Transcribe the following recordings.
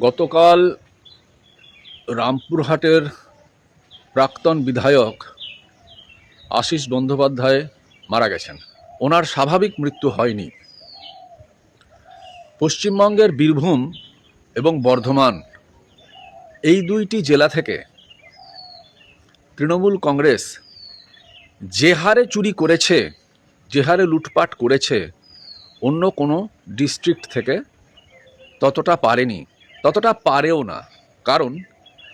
গতকাল রামপুরহাটের প্রাক্তন বিধায়ক আশিস বন্দ্যোপাধ্যায় মারা গেছেন। ওনার স্বাভাবিক মৃত্যু হয়নি। পশ্চিমবঙ্গের বীরভূম এবং বর্ধমান এই দুইটি জেলা থেকে তৃণমূল কংগ্রেস যে হারে চুরি করেছে, যে হারে লুটপাট করেছে, অন্য কোনো ডিস্ট্রিক্ট থেকে ততটা পারেনি, ততটা পারেও না। কারণ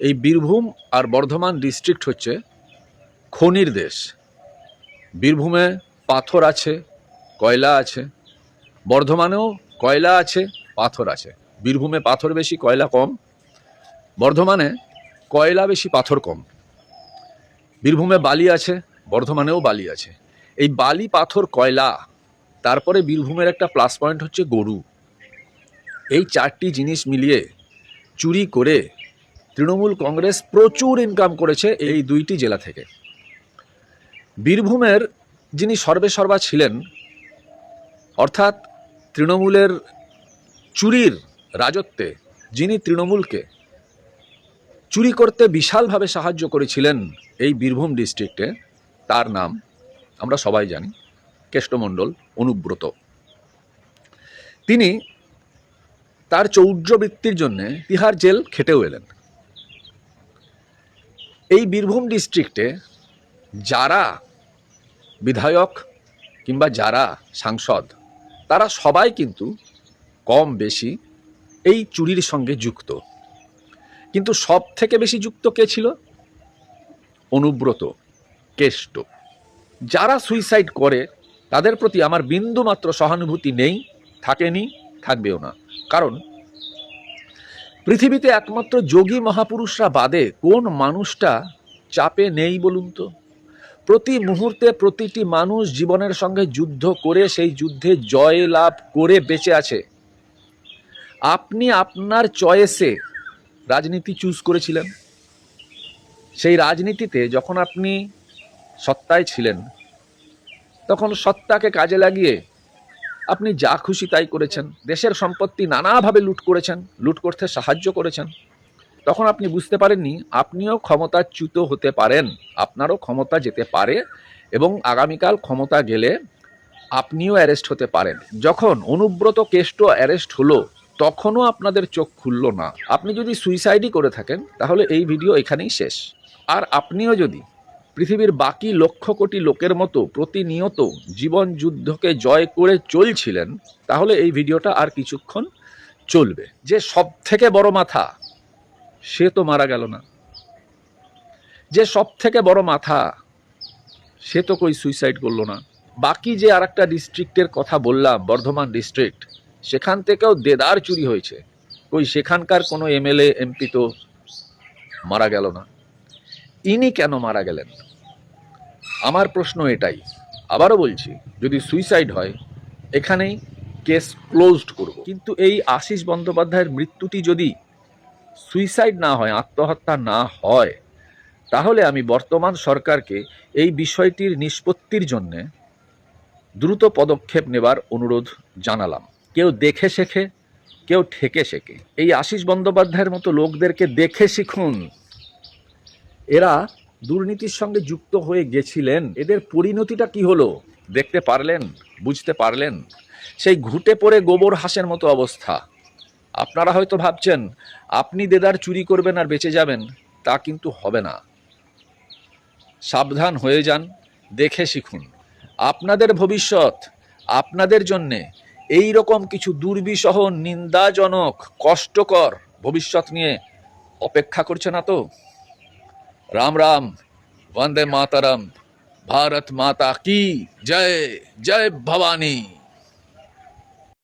এই বীরভূম আর বর্ধমান ডিস্ট্রিক্ট হচ্ছে খনির দেশ। বীরভূমে পাথর আছে, কয়লা আছে, বর্ধমানেও কয়লা আছে, পাথর আছে। বীরভূমে পাথর বেশি, কয়লা কম। বর্ধমানে কয়লা বেশি, পাথর কম। বীরভূমে বালি আছে, বর্ধমানেও বালি আছে। এই বালি, পাথর, কয়লা, তারপরে বীরভূমের একটা প্লাস পয়েন্ট হচ্ছে গরু। এই চারটি জিনিস মিলিয়ে চুরি করে তৃণমূল কংগ্রেস প্রচুর ইনকাম করেছে এই দুইটি জেলা থেকে। বীরভূমের যিনি সর্বেসর্বা ছিলেন, অর্থাৎ তৃণমূলের চুরির রাজত্বে যিনি তৃণমূলকে চুরি করতে বিশালভাবে সাহায্য করেছিলেন এই বীরভূম ডিস্ট্রিক্টে, তার নাম আমরা সবাই জানি, কেষ্টমণ্ডল অনুব্রত। তিনি তার চৌর্যবৃত্তির জন্যে তিহার জেল খেটেও এলেন। এই বীরভূম ডিস্ট্রিক্টে যারা বিধায়ক কিংবা যারা সাংসদ, তারা সবাই কিন্তু কম বেশি এই চুরির সঙ্গে যুক্ত। কিন্তু সব থেকে বেশি যুক্ত কে ছিল? অনুব্রত, কেষ্ট। যারা সুইসাইড করে তাদের প্রতি আমার বিন্দু মাত্র সহানুভূতি নেই, থাকেনি, থাকবেও না। কারণ পৃথিবীতে একমাত্র যোগী মহাপুরুষরা বাদে কোন মানুষটা চাপে নেই বলুন তো? প্রতি মুহূর্তে প্রতিটি মানুষ জীবনের সঙ্গে যুদ্ধ করে সেই যুদ্ধে জয় লাভ করে বেঁচে আছে। আপনি আপনার চয়েসে রাজনীতি চুজ করেছিলেন। সেই রাজনীতিতে যখন আপনি সত্তায় ছিলেন, তখন সত্তাকে কাজে লাগিয়ে আপনি যা খুশি তাই করেছেন। দেশের সম্পত্তি নানাভাবে লুট করেছেন, লুট করতে সাহায্য করেছেন। তখন আপনি বুঝতে পারেননি আপনিও ক্ষমতাচ্যুত হতে পারেন, আপনারও ক্ষমতা যেতে পারে এবং আগামীকাল ক্ষমতা গেলে আপনিও অ্যারেস্ট হতে পারেন। যখন অনুব্রত কেষ্ট অ্যারেস্ট হলো, তখনও আপনাদের চোখ খুলল না। আপনি যদি সুইসাইডই করে থাকেন তাহলে এই ভিডিও এখানেই শেষ। আর আপনিও যদি পৃথিবীর বাকি লক্ষ কোটি লোকের মতো প্রতিনিয়ত জীবন যুদ্ধকে জয় করে চলছিলেন, তাহলে এই ভিডিওটা আর কিছুক্ষণ চলবে। যে সব থেকে বড় মাথা, সে তো মারা গেল না। যে সব থেকে বড় মাথা, সে তো কই সুইসাইড করলো না। বাকি যে আর একটা ডিস্ট্রিক্টের কথা বললাম, বর্ধমান ডিস্ট্রিক্ট, সেখান থেকেও দেদার চুরি হয়েছে। কই সেখানকার কোনো এমএলএ এমপি তো মারা গেল না। ইনি কেন মারা গেলেন? আমার প্রশ্ন এটাই। আবারও বলছি, যদি সুইসাইড হয় এখানেই কেস ক্লোজড করব। কিন্তু এই আশিস বন্দ্যোপাধ্যায়ের মৃত্যুটি যদি সুইসাইড না হয়, আত্মহত্যা না হয়, তাহলে আমি বর্তমান সরকারকে এই বিষয়টির নিষ্পত্তির জন্য দ্রুত পদক্ষেপ নেবার অনুরোধ জানালাম। কেউ দেখে শেখে, কেউ ঠেকে শেখে। এই আশিস বন্দ্যোপাধ্যায়ের মতো লোকদেরকে দেখে শিখুন। এরা দুর্নীতির সঙ্গে যুক্ত হয়ে গেছিলেন, এদের পরিণতিটা কি হলো দেখতে পারলেন, বুঝতে পারলেন? সেই ঘুটে পড়ে গোবর হাঁসের মতো অবস্থা। আপনারা হয়তো ভাবছেন আপনি দেদার চুরি করবেন আর বেঁচে যাবেন, তা কিন্তু হবে না। সাবধান হয়ে যান, দেখে শিখুন। আপনাদের ভবিষ্যৎ, আপনাদের জন্যে এই রকম কিছু দুর্বিষহ, নিন্দাজনক, কষ্টকর ভবিষ্যৎ নিয়ে অপেক্ষা করছে না তো? राम राम, वंदे मातरम, भारत माता की जय, जय भवानी।